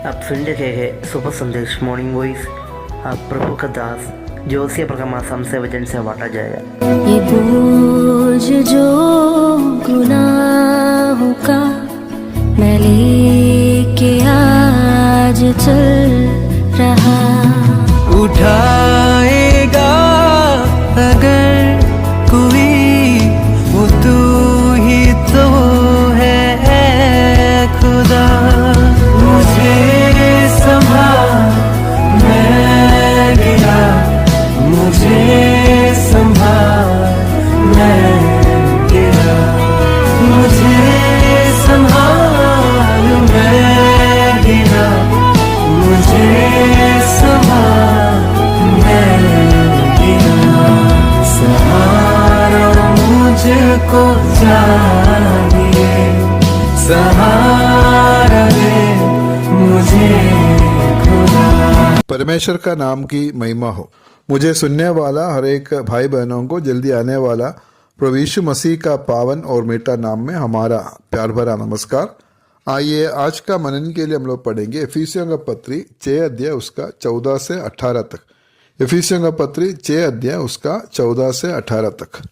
आप सुन रहे हैं सुबह संदेश मॉर्निंग वॉइस। आप प्रभु का दास जोशिया प्रकाश से वचन से बांटा जाएगा। ये बोझ जो गुनाहों का मैं लेके आज चल रहा, उठाएगा अगर कोई वो तू ही तो है खुदा। मुझे संभाल मैं गिरा, मुझे संभाल मैं गिरा, मुझे संभाल मैं गिरा, मुझे संभाल मैं गिरा। सहारा मुझको चाहिए, सहारा दे मुझे खुदा। परमेश्वर का नाम की महिमा हो। मुझे सुनने वाला हर एक भाई बहनों को जल्दी आने वाला प्रभु यीशु मसीह का पावन और मीठा नाम में हमारा प्यार भरा नमस्कार। आइए आज का मनन के लिए हम लोग पढ़ेंगे इफिसियों का पत्री 6 अध्याय उसका 14 से 18 तक। इफिसियों का पत्री 6 अध्याय उसका 14 से 18 तक।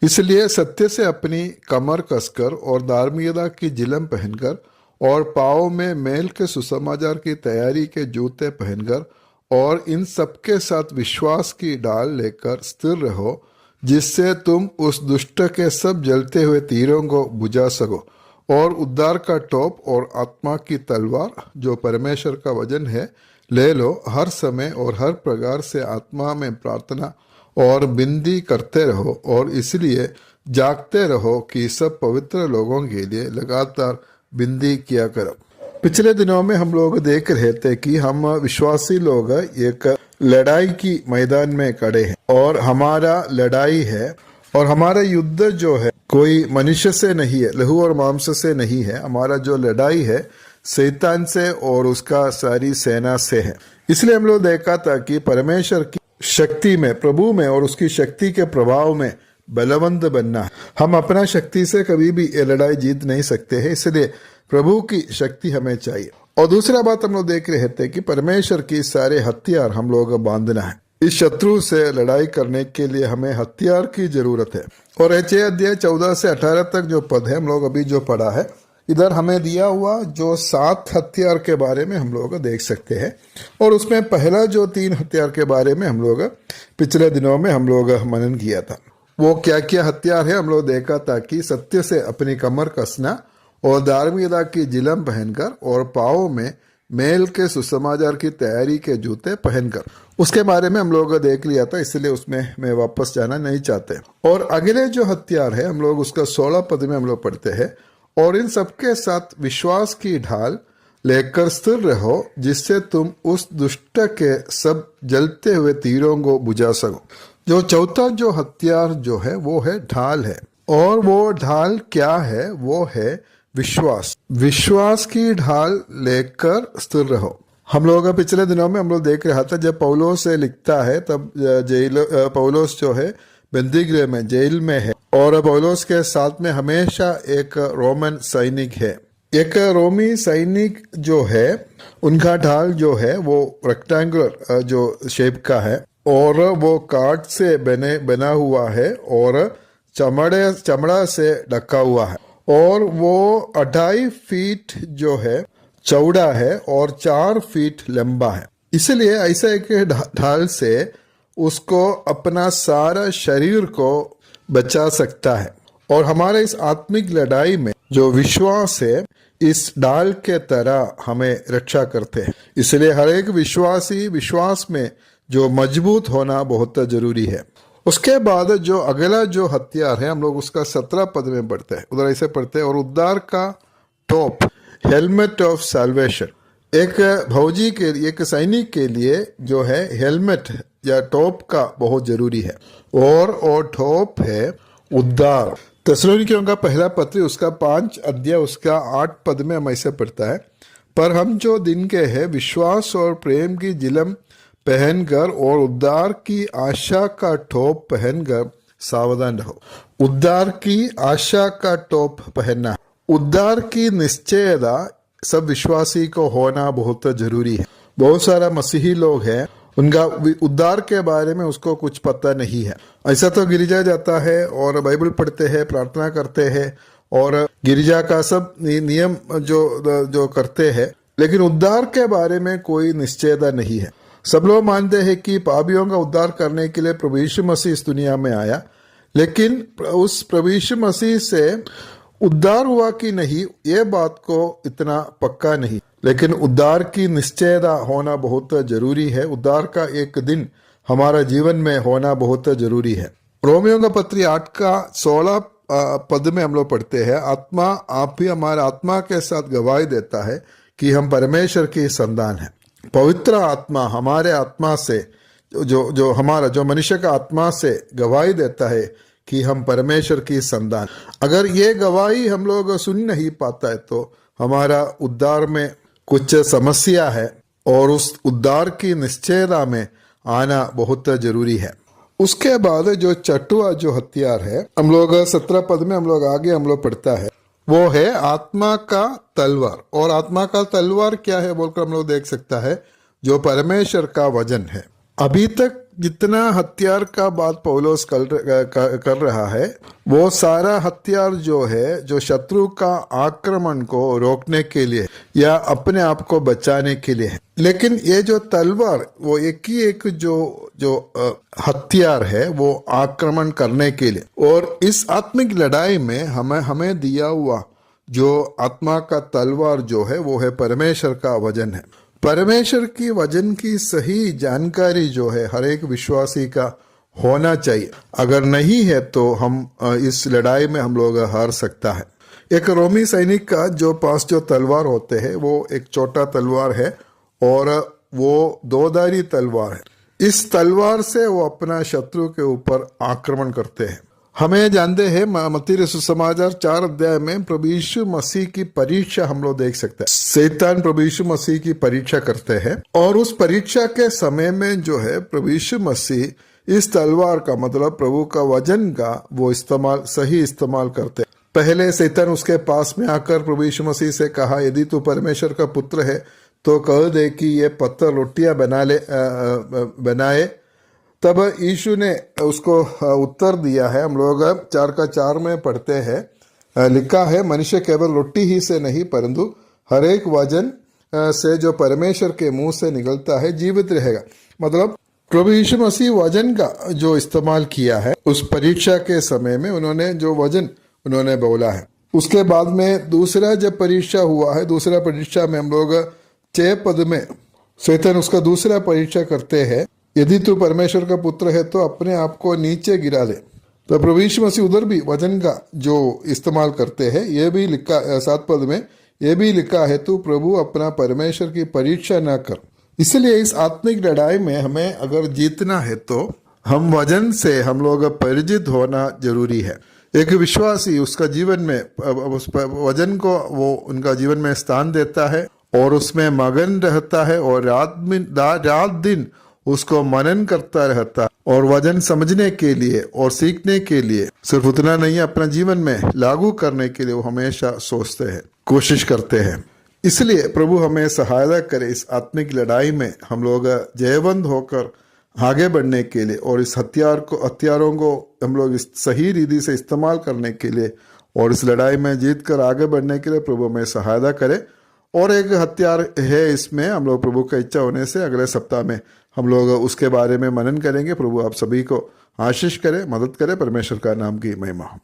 इसलिए सत्य से अपनी कमर कसकर और धार्मिकता की जिलम पहनकर और पाँव में मेल के सुसमाचार की तैयारी के जूते पहनकर और इन सबके साथ विश्वास की ढाल लेकर स्थिर रहो, जिससे तुम उस दुष्ट के सब जलते हुए तीरों को बुझा सको और उद्धार का टोप और आत्मा की तलवार जो परमेश्वर का वचन है ले लो। हर समय और हर प्रकार से आत्मा में प्रार्थना और विनती करते रहो और इसलिए जागते रहो कि सब पवित्र लोगों के लिए लगातार विनती किया करो। पिछले दिनों में हम लोग देख रहे थे कि हम विश्वासी लोग एक लड़ाई की मैदान में खड़े हैं और हमारा लड़ाई है और हमारा युद्ध जो है कोई मनुष्य से नहीं है, लहू और मांस से नहीं है। हमारा जो लड़ाई है शैतान से और उसका सारी सेना से है। इसलिए हम लोग देखा था कि परमेश्वर की शक्ति में, प्रभु में और उसकी शक्ति के प्रभाव में बलवंत बनना है। हम अपना शक्ति से कभी भी ये लड़ाई जीत नहीं सकते हैं, इसलिए प्रभु की शक्ति हमें चाहिए। और दूसरा बात हम लोग देख रहे थे कि परमेश्वर की सारे हथियार हम लोग बांधना है। इस शत्रु से लड़ाई करने के लिए हमें हथियार की जरूरत है। और 6 अध्याय 14 से 18 तक जो पद है हम लोग अभी जो पढ़ा है, इधर हमें दिया हुआ जो 7 हथियार के बारे में हम लोग देख सकते हैं। और उसमें पहला जो 3 हथियार के बारे में हम लोग पिछले दिनों में हम लोग मनन किया था। वो क्या क्या हथियार है हम लोग देखा था कि सत्य से अपनी कमर कसना और धार्मिकता की जिलम पहनकर और पाँव में मेल के सुसमाचार की तैयारी के जूते पहनकर, उसके बारे में हम लोग देख लिया था, इसलिए उसमें मैं वापस जाना नहीं चाहते। और अगले जो हथियार है हम लोग उसका 16 पद में हम लोग पढ़ते हैं, और इन सबके साथ विश्वास की ढाल लेकर स्थिर रहो, जिससे तुम उस दुष्ट के सब जलते हुए तीरों को बुझा सको। जो चौथा जो हथियार जो है वो है ढाल है। और वो ढाल क्या है? वो है विश्वास। विश्वास की ढाल लेकर स्थिर रहो। हम लोग पिछले दिनों में हम लोग देख रहा था जब पौलुस से लिखता है तब पौलुस जो है बंदीगृह में, जेल में है, और पौलुस के साथ में हमेशा एक रोमन सैनिक है। एक रोमी सैनिक जो है उनका ढाल जो है वो रेक्टेंगुलर जो शेप का है और वो काठ से बना हुआ है और चमड़ा से ढका हुआ है, और वो 2.5 फीट जो है चौड़ा है और 4 फीट लंबा है। इसलिए ऐसा एक ढाल से उसको अपना सारा शरीर को बचा सकता है। और हमारे इस आत्मिक लड़ाई में जो विश्वास है इस ढाल के तरह हमें रक्षा करते हैं। इसलिए हर एक विश्वासी विश्वास में जो मजबूत होना बहुत जरूरी है। उसके बाद जो अगला जो हथियार है हम लोग उसका 17 पद में पढ़ते हैं। उधर ऐसे पढ़ते हैं, और उद्धार का टोप, हेलमेट ऑफ सैल्वेशन। एक फौजी के लिए, एक सैनिक के लिए जो है हेलमेट या टोप का बहुत जरूरी है, और टोप है उद्धार। थिस्सलुनीकियों का पहला पत्र उसका 5 अध्याय उसका 8 पद में हम ऐसे पढ़ता है, पर हम जो दिन के हैं विश्वास और प्रेम की जिलम पहनकर और उद्धार की आशा का टोप पहनकर सावधान रहो। उद्धार की आशा का टोप पहनना, उद्धार की निश्चयता सब विश्वासी को होना बहुत जरूरी है। बहुत सारा मसीही लोग हैं, उनका उद्धार के बारे में उसको कुछ पता नहीं है। ऐसा तो गिरजा जाता है और बाइबल पढ़ते हैं, प्रार्थना करते हैं और गिरजा का सब नियम जो करते हैं, लेकिन उद्धार के बारे में कोई निश्चयता नहीं है। सब लोग मानते हैं कि पापियों का उद्धार करने के लिए प्रभु यीशु मसीह इस दुनिया में आया, लेकिन उस प्रभु यीशु मसीह से उद्धार हुआ कि नहीं ये बात को इतना पक्का नहीं, लेकिन उद्धार की निश्चयता होना बहुत जरूरी है। उद्धार का एक दिन हमारा जीवन में होना बहुत जरूरी है। रोमियो का पत्री 8 का 16 पद में हम लोग पढ़ते हैं, आत्मा आप भी हमारे आत्मा के साथ गवाही देता है कि हम परमेश्वर की संतान है। पवित्र आत्मा हमारे आत्मा से जो मनुष्य का आत्मा से गवाही देता है कि हम परमेश्वर की संतान। अगर ये गवाही हम लोग सुन नहीं पाता है तो हमारा उद्धार में कुछ समस्या है और उस उद्धार की निश्चयता में आना बहुत जरूरी है। उसके बाद जो छठवां जो हथियार है, हम लोग 17 पद में हम लोग आगे पढ़ता है, वो है आत्मा का तलवार। और आत्मा का तलवार क्या है बोलकर हम लोग देख सकता है, जो परमेश्वर का वचन है। अभी तक जितना हथियार का बात पौलुस कर रहा है, वो सारा हथियार जो है जो शत्रु का आक्रमण को रोकने के लिए या अपने आप को बचाने के लिए है। लेकिन ये जो तलवार वो एक जो हथियार है वो आक्रमण करने के लिए। और इस आत्मिक लड़ाई में हमें दिया हुआ जो आत्मा का तलवार जो है वो है परमेश्वर का वचन है। परमेश्वर की वचन की सही जानकारी जो है हर एक विश्वासी का होना चाहिए। अगर नहीं है तो हम इस लड़ाई में हम लोग हार सकता है। एक रोमी सैनिक का जो पास जो तलवार होते हैं वो एक छोटा तलवार है और वो दोधारी तलवार है। इस तलवार से वो अपना शत्रु के ऊपर आक्रमण करते हैं। हमें जानते हैं मत्ती सुसमाचार 4 अध्याय में प्रभु यीशु मसीह की परीक्षा हम लोग देख सकते हैं। शैतान प्रभु यीशु मसीह की परीक्षा करते हैं और उस परीक्षा के समय में जो है प्रभु यीशु मसीह इस तलवार का मतलब प्रभु का वचन का वो सही इस्तेमाल करते हैं। पहले शैतान उसके पास में आकर प्रभु यीशु मसीह से कहा, यदि तू परमेश्वर का पुत्र है तो कह दे कि ये पत्थर रोटियां बनाए। तब यीशु ने उसको उत्तर दिया है, हम लोग 4 का 4 में पढ़ते हैं, लिखा है, मनुष्य केवल रोटी ही से नहीं परंतु हर एक वचन से जो परमेश्वर के मुंह से निकलता है जीवित रहेगा। मतलब प्रभु यीशु मसीह वचन का जो इस्तेमाल किया है उस परीक्षा के समय में उन्होंने जो वचन उन्होंने बोला है। उसके बाद में दूसरा जब परीक्षा हुआ है, दूसरा परीक्षा में हम लोग 6 पद में शैतान उसका दूसरा परीक्षा करते हैं, यदि तू परमेश्वर का पुत्र है तो अपने आप को नीचे गिरा दे। तो प्रभु यीशु मसीह उधर भी वचन का जो इस्तेमाल करते हैं। ये भी लिखा 7 पद में ये भी लिखा है, तू प्रभु अपना परमेश्वर की परीक्षा न कर। इसलिए इस आत्मिक लड़ाई में हमें अगर जीतना है तो हम वचन से हम लोग परिचित होना जरूरी है। एक विश्वासी उसका जीवन में उस वचन को वो उनका जीवन में स्थान देता है और उसमें मगन रहता है और रात दिन उसको मनन करता रहता है और वचन समझने के लिए और सीखने के लिए, सिर्फ उतना नहीं अपना जीवन में लागू करने के लिए वो हमेशा सोचते हैं, कोशिश करते हैं। इसलिए प्रभु हमें सहायता करे इस आत्मिक लड़ाई में हम लोग जयवंत होकर आगे बढ़ने के लिए और इस हथियारों को हम लोग इस सही रीति से इस्तेमाल करने के लिए और इस लड़ाई में जीत कर आगे बढ़ने के लिए प्रभु हमें सहायता करे। और एक हथियार है इसमें, हम लोग प्रभु का इच्छा होने से अगले सप्ताह में हम लोग उसके बारे में मनन करेंगे। प्रभु आप सभी को आशीष करे, मदद करे। परमेश्वर का नाम की महिमा हो।